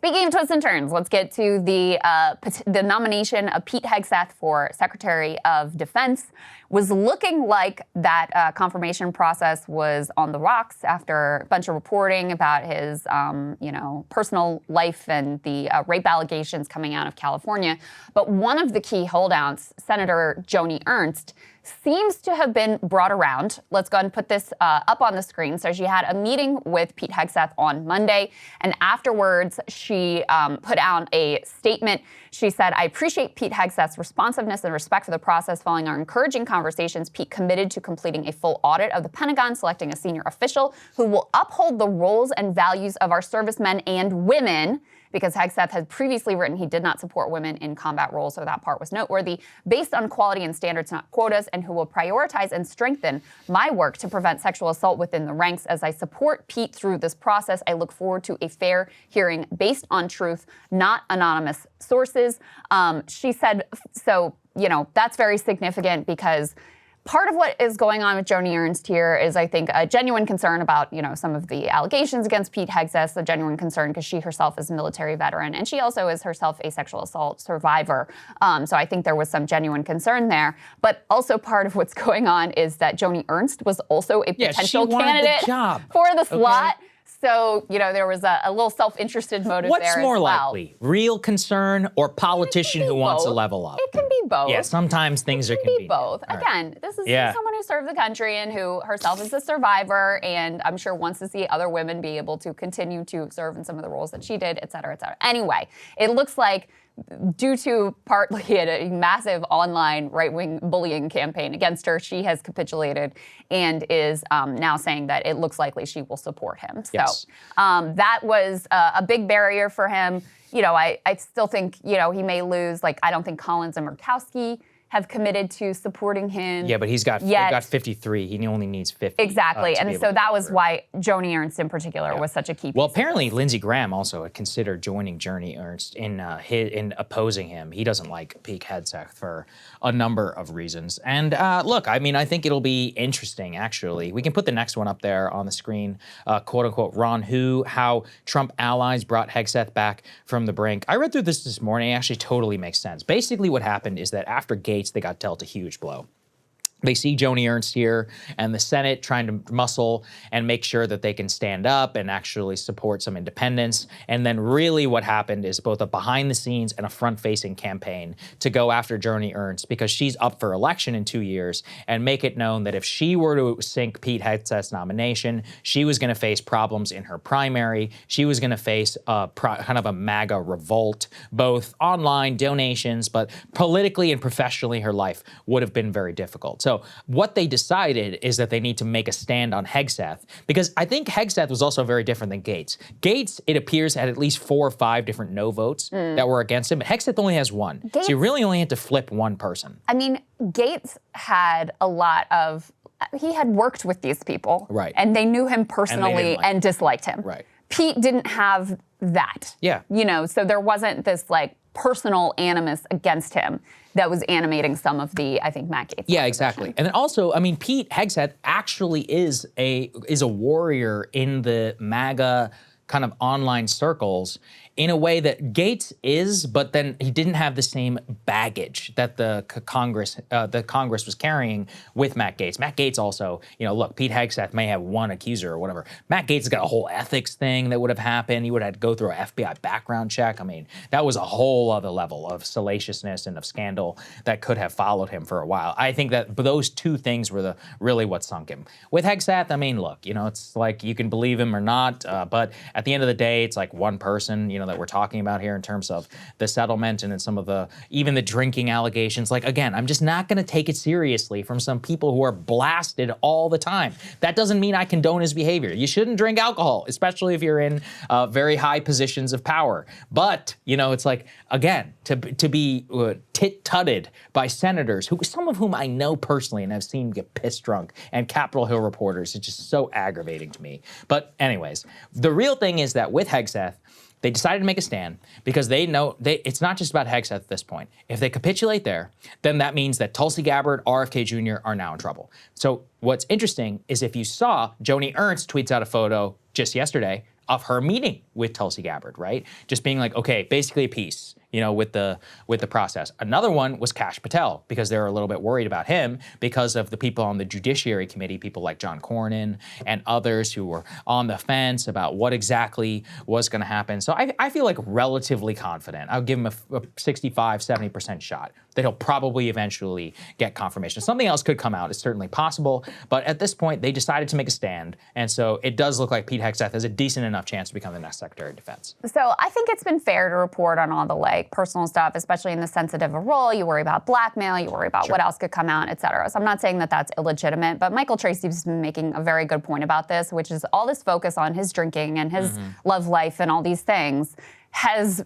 Speaking of twists and turns, let's get to the nomination of Pete Hegseth for Secretary of Defense. Was looking like that confirmation process was on the rocks after a bunch of reporting about his, personal life and the rape allegations coming out of California. But one of the key holdouts, Senator Joni Ernst, seems to have been brought around. Let's go ahead and put this up on the screen. So she had a meeting with Pete Hegseth on Monday, and afterwards she put out a statement. She said, "I appreciate Pete Hegseth's responsiveness and respect for the process. Following our encouraging conversations, Pete committed to completing a full audit of the Pentagon, selecting a senior official who will uphold the roles and values of our servicemen and women," because Hegseth had previously written he did not support women in combat roles, so that part was noteworthy, "based on quality and standards, not quotas, and who will prioritize and strengthen my work to prevent sexual assault within the ranks. As I support Pete through this process, I look forward to a fair hearing based on truth, not anonymous sources." She said, so, that's very significant because part of what is going on with Joni Ernst here is, I think, a genuine concern about, some of the allegations against Pete Hegseth, a genuine concern because she herself is a military veteran, and she also is herself a sexual assault survivor. So I think there was some genuine concern there. But also part of what's going on is that Joni Ernst was also a potential candidate for the slot. Okay. So, there was a little self-interested motive there as well. What's more likely, real concern or politician who wants to level up? It can be both. Yeah, sometimes things are convenient. It can be both. Again, this is someone who served the country and who herself is a survivor, and I'm sure wants to see other women be able to continue to serve in some of the roles that she did, et cetera, et cetera. Anyway, it looks like due to partly a massive online right-wing bullying campaign against her, she has capitulated and is now saying that it looks likely she will support him. Yes. So that was a big barrier for him. I still think, he may lose. I don't think Collins and Murkowski have committed to supporting him. Yeah, but he got 53. He only needs 50. Exactly, and so that was why Joni Ernst in particular was such a key piece. Well, apparently Lindsey Graham also had considered joining Joni Ernst in opposing him. He doesn't like Pete Hegseth for a number of reasons. And look, I think it'll be interesting, actually. We can put the next one up there on the screen, quote unquote, Ron Who, how Trump allies brought Hegseth back from the brink. I read through this morning. It actually totally makes sense. Basically what happened is that after Gates, they got dealt a huge blow. They see Joni Ernst here and the Senate trying to muscle and make sure that they can stand up and actually support some independence. And then really what happened is both a behind the scenes and a front-facing campaign to go after Joni Ernst because she's up for election in 2 years and make it known that if she were to sink Pete Hegseth's nomination, she was going to face problems in her primary. She was going to face kind of a MAGA revolt, both online donations, but politically and professionally her life would have been very difficult. So what they decided is that they need to make a stand on Hegseth, because I think Hegseth was also very different than Gates. Gates, it appears, had at least 4 or 5 different no votes that were against him, but Hegseth only has 1. So you really only had to flip 1 person. Gates had he had worked with these people. Right. And they knew him personally and disliked him. Right. Pete didn't have that. Yeah. So there wasn't this personal animus against him that was animating some of the, I think, Matt Gaetz. Yeah, exactly. And then also, Pete Hegseth actually is a warrior in the MAGA kind of online circles in a way that Gates is, but then he didn't have the same baggage that the Congress was carrying with Matt Gaetz. Matt Gaetz also, look, Pete Hegseth may have 1 accuser or whatever. Matt Gaetz has got a whole ethics thing that would have happened. He would have had to go through an FBI background check. That was a whole other level of salaciousness and of scandal that could have followed him for a while. I think that those 2 things were really what sunk him. With Hegseth, look, it's like you can believe him or not, but at the end of the day, it's like 1 person, that we're talking about here in terms of the settlement and then some of even the drinking allegations. Again, I'm just not going to take it seriously from some people who are blasted all the time. That doesn't mean I condone his behavior. You shouldn't drink alcohol, especially if you're in very high positions of power. But, it's again, to be tit-tutted by senators, some of whom I know personally and have seen get pissed drunk, and Capitol Hill reporters, it's just so aggravating to me. But anyways, the real thing is that with Hegseth, they decided to make a stand because they know it's not just about Hegseth at this point. If they capitulate there, then that means that Tulsi Gabbard, RFK Jr. are now in trouble. So what's interesting is if you saw Joni Ernst tweets out a photo just yesterday of her meeting with Tulsi Gabbard, right? Just being like, okay, basically a peace, with the process. Another one was Kash Patel, because they were a little bit worried about him because of the people on the Judiciary Committee, people like John Cornyn and others who were on the fence about what exactly was going to happen. So I feel like relatively confident. I'll give him a 65, 70% shot that he'll probably eventually get confirmation. Something else could come out. It's certainly possible. But at this point, they decided to make a stand. And so it does look like Pete Hegseth has a decent enough chance to become the next Secretary of Defense. So I think it's been fair to report on all the personal stuff, especially in the sensitive role. You worry about blackmail, you worry about what else could come out, et cetera. So I'm not saying that that's illegitimate, but Michael Tracy's been making a very good point about this, which is all this focus on his drinking and his love life and all these things has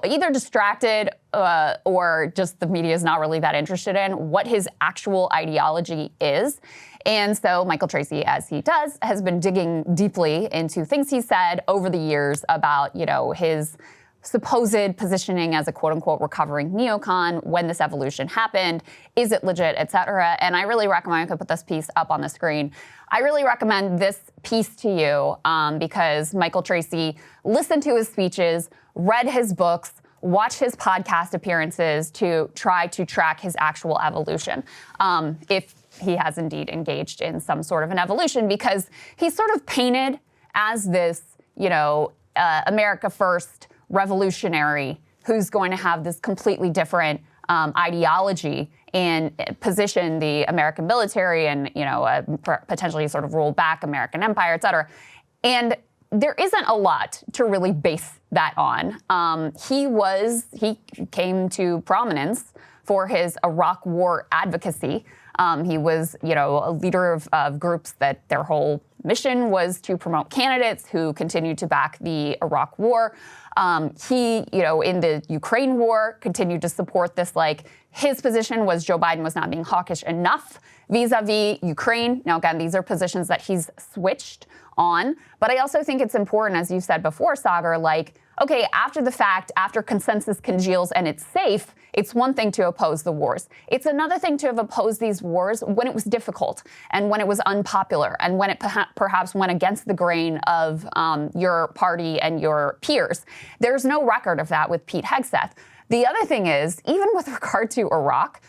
either distracted or just the media is not really that interested in what his actual ideology is. And so Michael Tracy, as he does, has been digging deeply into things he said over the years about, his supposed positioning as a quote-unquote recovering neocon, when this evolution happened, is it legit, et cetera. And I really recommend, I could put this piece up on the screen, I really recommend this piece to you because Michael Tracy listened to his speeches, read his books, watched his podcast appearances to try to track his actual evolution, if he has indeed engaged in some sort of an evolution, because he's sort of painted as this, America First revolutionary who's going to have this completely different ideology and position the American military and, potentially sort of roll back American empire, et cetera. And there isn't a lot to really base that on. He came to prominence for his Iraq War advocacy. He was, a leader of groups that their whole mission was to promote candidates who continued to back the Iraq War. He, in the Ukraine war, continued to support this, his position was Joe Biden was not being hawkish enough vis-a-vis Ukraine. Now, again, these are positions that he's switched on. But I also think it's important, as you said before, Saagar, okay, after the fact, after consensus congeals and it's safe, it's one thing to oppose the wars. It's another thing to have opposed these wars when it was difficult and when it was unpopular and when it perhaps went against the grain of your party and your peers. There's no record of that with Pete Hegseth. The other thing is, even with regard to Iraq,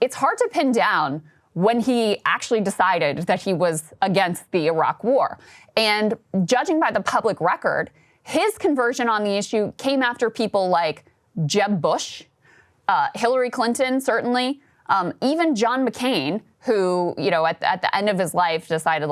it's hard to pin down when he actually decided that he was against the Iraq war. And judging by the public record, his conversion on the issue came after people like Jeb Bush, Hillary Clinton, certainly, even John McCain, who, at the end of his life decided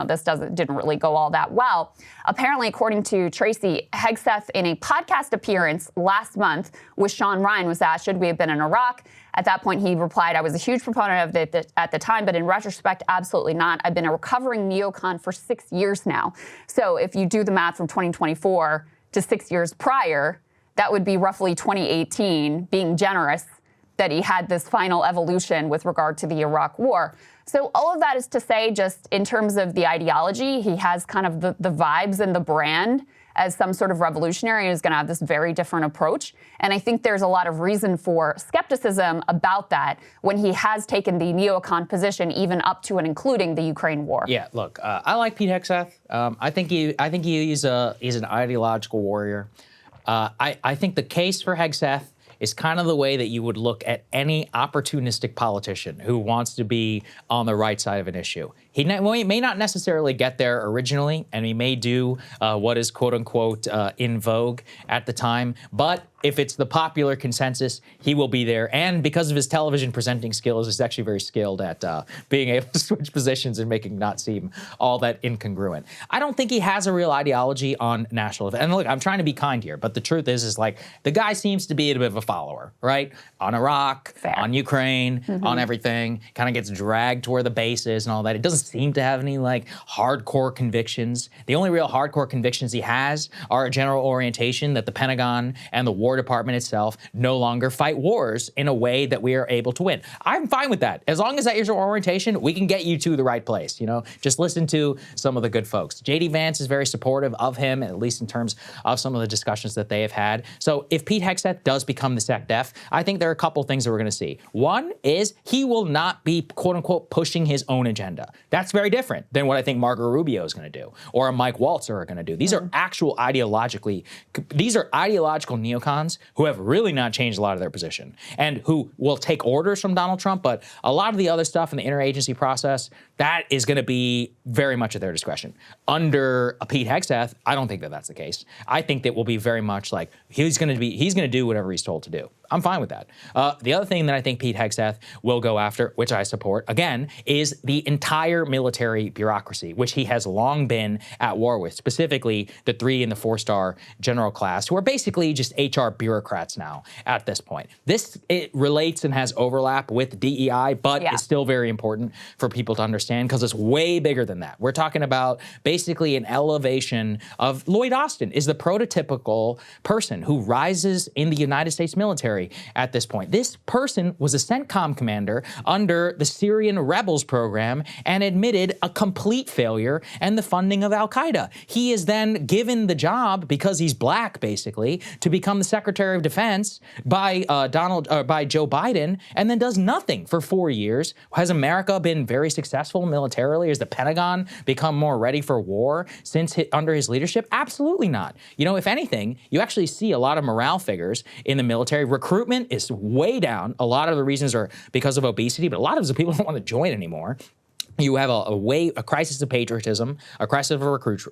this didn't really go all that well. Apparently, according to Tracy, Hegseth, in a podcast appearance last month with Sean Ryan, was asked, should we have been in Iraq? At that point, he replied, I was a huge proponent of it at the time, but in retrospect, absolutely not. I've been a recovering neocon for 6 years now. So if you do the math from 2024 to 6 years prior, that would be roughly 2018, being generous, that he had this final evolution with regard to the Iraq war. So all of that is to say, just in terms of the ideology, he has kind of the vibes and the brand as some sort of revolutionary and is going to have this very different approach. And I think there's a lot of reason for skepticism about that when he has taken the neocon position, even up to and including the Ukraine war. Yeah, look, I like Pete Hegseth. I think he's an ideological warrior. I think the case for Hegseth is kind of the way that you would look at any opportunistic politician who wants to be on the right side of an issue. He may not necessarily get there originally, and he may do what is quote unquote in vogue at the time, but if it's the popular consensus, he will be there. And because of his television presenting skills, he's actually very skilled at being able to switch positions and making not seem all that incongruent. I don't think he has a real ideology on national defense. And look, I'm trying to be kind here, but the truth is the guy seems to be a bit of a follower, right? On Iraq, Fair. On Ukraine, on everything, kind of gets dragged to where the base is and all that. It doesn't seem to have any hardcore convictions. The only real hardcore convictions he has are a general orientation that the Pentagon and the War Department itself no longer fight wars in a way that we are able to win. I'm fine with that. As long as that is your orientation, we can get you to the right place. Just listen to some of the good folks. J.D. Vance is very supportive of him, at least in terms of some of the discussions that they have had. So if Pete Hegseth does become the SecDef, I think there are a couple things that we're going to see. One is he will not be, quote unquote, pushing his own agenda. That's very different than what I think Marco Rubio is going to do or a Mike Waltz are going to do. These are these are ideological neocons who have really not changed a lot of their position and who will take orders from Donald Trump, but a lot of the other stuff in the interagency process, that is going to be very much at their discretion. Under a Pete Hegseth, I don't think that that's the case. I think that will be very much like he's going to do whatever he's told to do. I'm fine with that. The other thing that I think Pete Hegseth will go after, which I support, again, is the entire military bureaucracy, which he has long been at war with, specifically the 3- and 4-star general class, who are basically just HR bureaucrats now at this point. It relates and has overlap with DEI, but it's still very important for people to understand because it's way bigger than that. We're talking about basically an elevation of Lloyd Austin is the prototypical person who rises in the United States military at this point. This person was a CENTCOM commander under the Syrian rebels program and admitted a complete failure and the funding of Al-Qaeda. He is then given the job, because he's black basically, to become the Secretary of Defense by Joe Biden, and then does nothing for 4 years. Has America been very successful militarily? Has the Pentagon become more ready for war under his leadership? Absolutely not. You know, if anything, you actually see a lot of morale figures in the military. Recruitment is way down. A lot of the reasons are because of obesity, but a lot of the people don't want to join anymore. You have a crisis of patriotism, a crisis of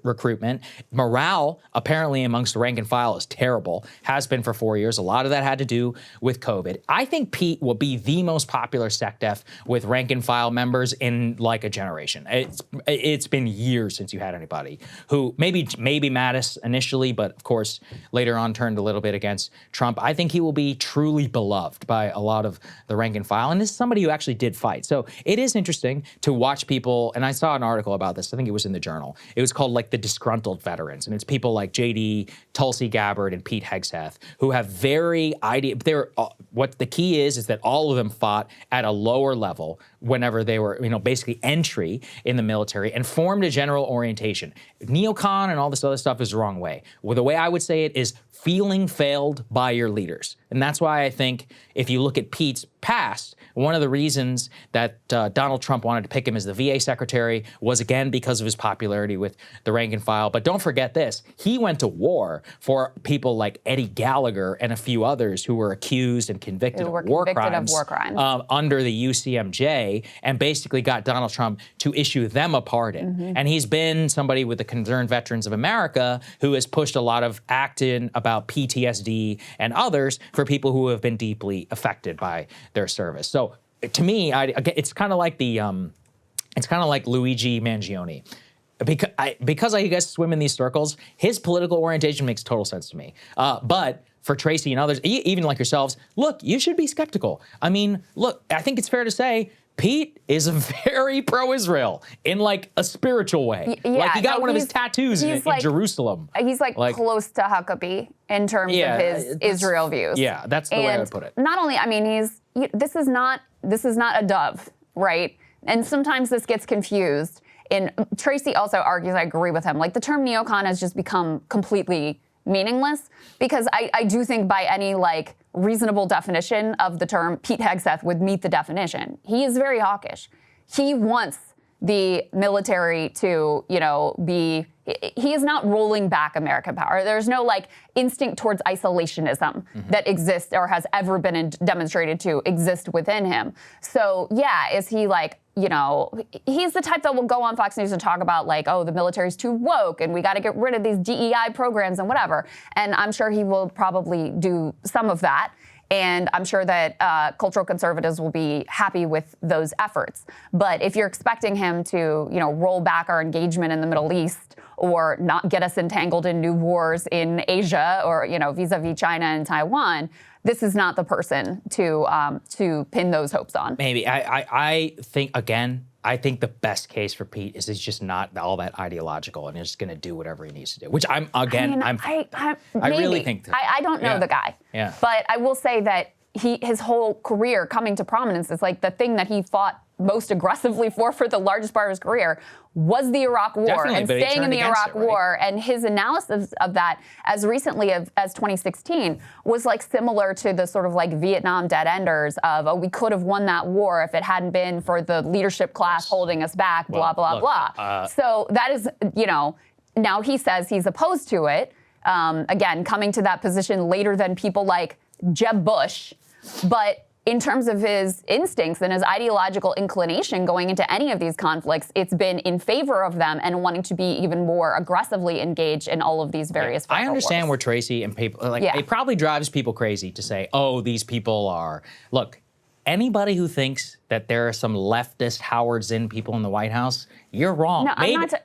recruitment. Morale, apparently amongst the rank and file, is terrible, has been for 4 years. A lot of that had to do with COVID. I think Pete will be the most popular SecDef with rank and file members in like a generation. It's been years since you had anybody who, maybe Mattis initially, but of course later on turned a little bit against Trump. I think he will be truly beloved by a lot of the rank and file, and this is somebody who actually did fight. So it is interesting to watch people, and I saw an article about this, I think it was in the Journal. It was called like the disgruntled veterans, and it's people like JD, Tulsi Gabbard, and Pete Hegseth who have what the key is that all of them fought at a lower level whenever they were, basically entry in the military and formed a general orientation. Neocon and all this other stuff is the wrong way. Well, the way I would say it is feeling failed by your leaders. And that's why I think if you look at Pete's past, one of the reasons that Donald Trump wanted to pick him as the VA secretary was, again, because of his popularity with the rank and file. But don't forget this, he went to war for people like Eddie Gallagher and a few others who were accused and convicted of war crimes under the UCMJ, and basically got Donald Trump to issue them a pardon. And he's been somebody with the Concerned Veterans of America who has pushed a lot of action about PTSD and others for people who have been deeply affected by their service. So to me, it's kind of like Luigi Mangione. Because I guess swim in these circles, his political orientation makes total sense to me. But for Tracy and others, even like yourselves, look, you should be skeptical. I mean, look, I think it's fair to say Pete is very pro-Israel in like a spiritual way. Like he got one of his tattoos in Jerusalem. He's like close to Huckabee in terms of his Israel views. Yeah, that's the way I would put it. Not only, I mean, this is not a dove, right? And sometimes this gets confused. And Tracy also argues, I agree with him, like the term neocon has just become completely meaningless, because I do think by any like reasonable definition of the term, Pete Hegseth would meet the definition. He is very hawkish. He wants the military to, he is not rolling back American power. There's no like instinct towards isolationism that exists or has ever been demonstrated to exist within him. So yeah, is he like, he's the type that will go on Fox News and talk about like, oh, the military's too woke and we got to get rid of these DEI programs and whatever. And I'm sure he will probably do some of that. And I'm sure that cultural conservatives will be happy with those efforts. But if you're expecting him to, roll back our engagement in the Middle East or not get us entangled in new wars in Asia or, vis-a-vis China and Taiwan, this is not the person to pin those hopes on. Maybe. I think, again, I think the best case for Pete is he's just not all that ideological and he's just going to do whatever he needs to do, which I really think that. I don't know the guy. Yeah. But I will say that his whole career coming to prominence is like the thing that he fought most aggressively for the largest part of his career was the Iraq War. Definitely, and but he staying in turned the against Iraq it, right? War. And his analysis of that as recently as 2016 was like similar to the sort of like Vietnam dead enders of, oh, we could have won that war if it hadn't been for the leadership class holding us back, blah, blah, blah. So that is, you know, now he says he's opposed to it. Again, coming to that position later than people like Jeb Bush. But in terms of his instincts and his ideological inclination going into any of these conflicts, it's been in favor of them and wanting to be even more aggressively engaged in all of these various I understand wars. where Tracy and people, like, it probably drives people crazy to say, oh, these people are, look, anybody who thinks that there are some leftist Howard Zinn people in the White House, you're wrong. No, maybe, I'm not,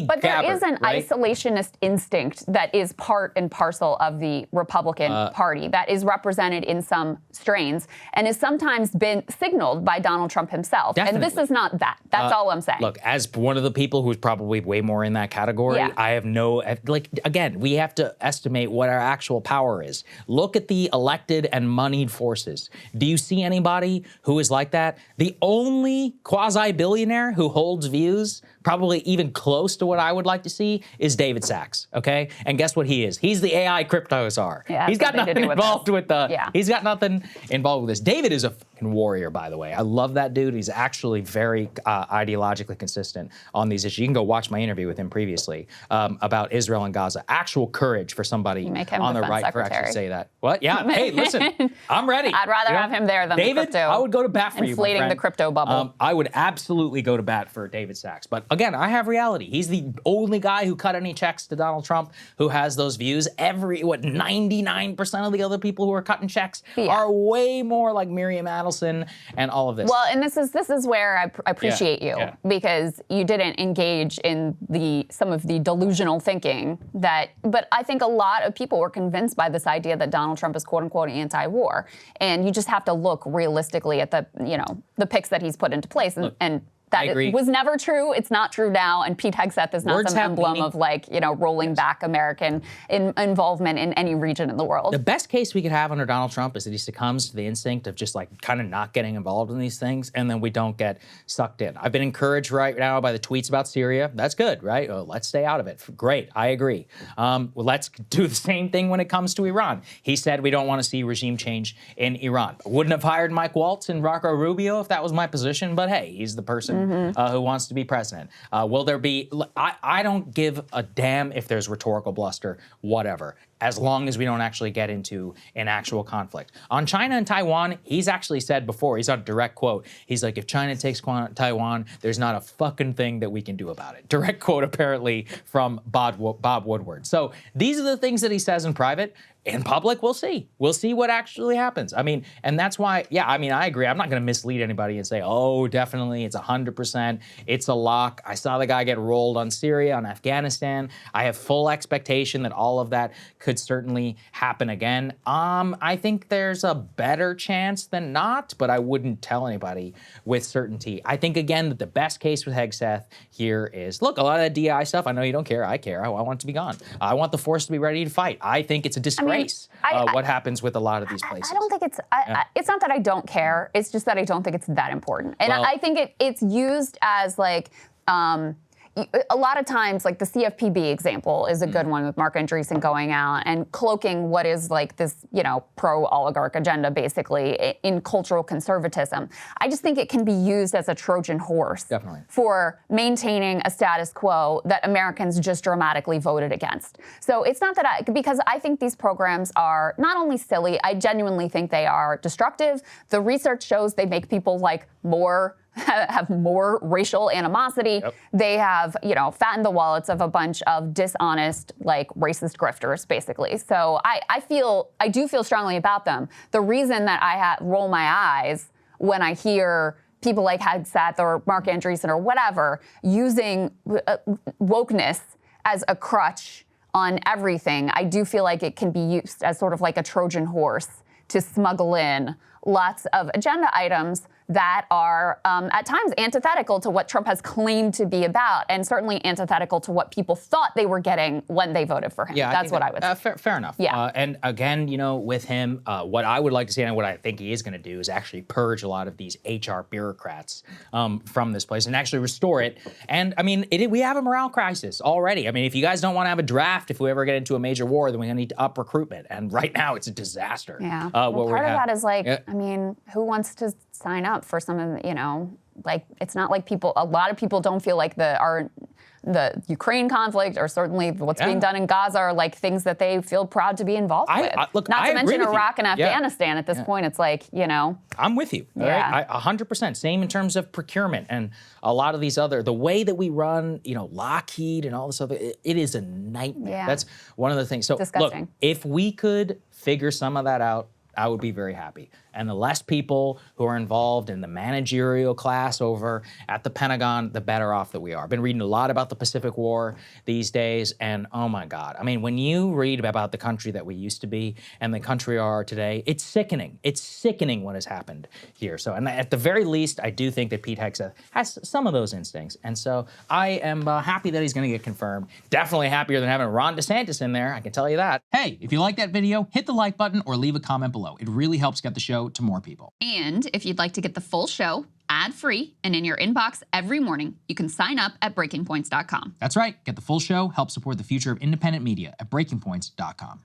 but there is an isolationist instinct that is part and parcel of the Republican Party that is represented in some strains and is sometimes been signaled by Donald Trump himself. Definitely. And this is not that. That's all I'm saying. Look, as one of the people who's probably way more in that category, I have no, like, again, we have to estimate what our actual power is. Look at the elected and moneyed forces. Do you see anybody who is like that? The only quasi-billionaire who holds views, probably even close to what I would like to see, is David Sachs, okay? And guess what he is? He's the AI crypto czar. Yeah, he's got nothing involved with the, he's got nothing involved with this. David is a fucking warrior, by the way. I love that dude. He's actually very ideologically consistent on these issues. You can go watch my interview with him previously about Israel and Gaza. Actual courage for somebody on the right for actually say that. What? Yeah, hey, listen, I'm ready. I'd rather have him there than David, the crypto. I would go to bat for you, my inflating the crypto bubble. I would absolutely go to bat for David Sachs. But again, I have reality. He's the only guy who cut any checks to Donald Trump who has those views. 99% of the other people who are cutting checks are way more like Miriam Adelson and all of this. Well, and this is where I appreciate you because you didn't engage in some of the delusional thinking but I think a lot of people were convinced by this idea that Donald Trump is quote unquote anti-war. And you just have to look realistically at the picks that he's put into place and that was never true. It's not true now. And Pete Hegseth is not some emblem of rolling back American involvement in any region in the world. The best case we could have under Donald Trump is that he succumbs to the instinct of just like kind of not getting involved in these things, and then we don't get sucked in. I've been encouraged right now by the tweets about Syria. That's good, right? Well, let's stay out of it. Great, I agree. Well, let's do the same thing when it comes to Iran. He said we don't want to see regime change in Iran. I wouldn't have hired Mike Waltz and Marco Rubio if that was my position, but hey, he's the person who wants to be president. Will there be, I don't give a damn if there's rhetorical bluster, whatever, as long as we don't actually get into an actual conflict. On China and Taiwan, he's actually said before, he's on a direct quote, he's like, if China takes Taiwan, there's not a fucking thing that we can do about it. Direct quote, apparently, from Bob Woodward. So these are the things that he says in private. In public, we'll see. We'll see what actually happens. I mean, and that's why, I agree. I'm not going to mislead anybody and say, oh, definitely, it's 100%. It's a lock. I saw the guy get rolled on Syria, on Afghanistan. I have full expectation that all of that could certainly happen again. I think there's a better chance than not, but I wouldn't tell anybody with certainty. I think, again, that the best case with Hegseth here is, look, a lot of that DEI stuff, I know you don't care. I care. I want it to be gone. I want the force to be ready to fight. I think it's a disgrace. What happens with a lot of these places. I don't think it's, it's not that I don't care, it's just that I don't think it's that important. And I think it's used as like, a lot of times, like the CFPB example is a good one with Mark Andreessen going out and cloaking what is like this, pro-oligarch agenda, basically, in cultural conservatism. I just think it can be used as a Trojan horse for maintaining a status quo that Americans just dramatically voted against. So it's not that because I think these programs are not only silly, I genuinely think they are destructive. The research shows they make people like have more racial animosity. They have, fattened the wallets of a bunch of dishonest, like racist grifters, basically. So I do feel strongly about them. The reason that I roll my eyes when I hear people like Hegseth or Mark Andreessen or whatever using wokeness as a crutch on everything, I do feel like it can be used as sort of like a Trojan horse to smuggle in lots of agenda items that are at times antithetical to what Trump has claimed to be about, and certainly antithetical to what people thought they were getting when they voted for him. Yeah, that's what I would say. Fair enough. Yeah. And again, you know, with him, what I would like to see and what I think he is going to do is actually purge a lot of these HR bureaucrats from this place and actually restore it. And I mean, we have a morale crisis already. I mean, if you guys don't want to have a draft, if we ever get into a major war, then we're going to need to up recruitment. And right now, it's a disaster. Yeah. Well, part of that is like, I mean, who wants to sign up for some of the, you know, like, it's not like a lot of people don't feel like the Ukraine conflict or certainly what's being done in Gaza are like things that they feel proud to be involved with. Look, not to mention Iraq and Yeah. Afghanistan at this point. It's like, you know. I'm with you. Yeah. Right? 100%. Same in terms of procurement and a lot of these the way that we run, you know, Lockheed and all this other, it is a nightmare. Yeah. That's one of the things. So disgusting. Look, if we could figure some of that out, I would be very happy. And the less people who are involved in the managerial class over at the Pentagon, the better off that we are. I've been reading a lot about the Pacific War these days, and oh my God. I mean, when you read about the country that we used to be and the country we are today, it's sickening. It's sickening what has happened here. So, and at the very least, I do think that Pete Hegseth has some of those instincts. And so I am happy that he's going to get confirmed. Definitely happier than having Ron DeSantis in there, I can tell you that. Hey, if you like that video, hit the like button or leave a comment below. It really helps get the show to more people. And if you'd like to get the full show ad-free and in your inbox every morning, you can sign up at breakingpoints.com. That's right. Get the full show, help support the future of independent media at breakingpoints.com.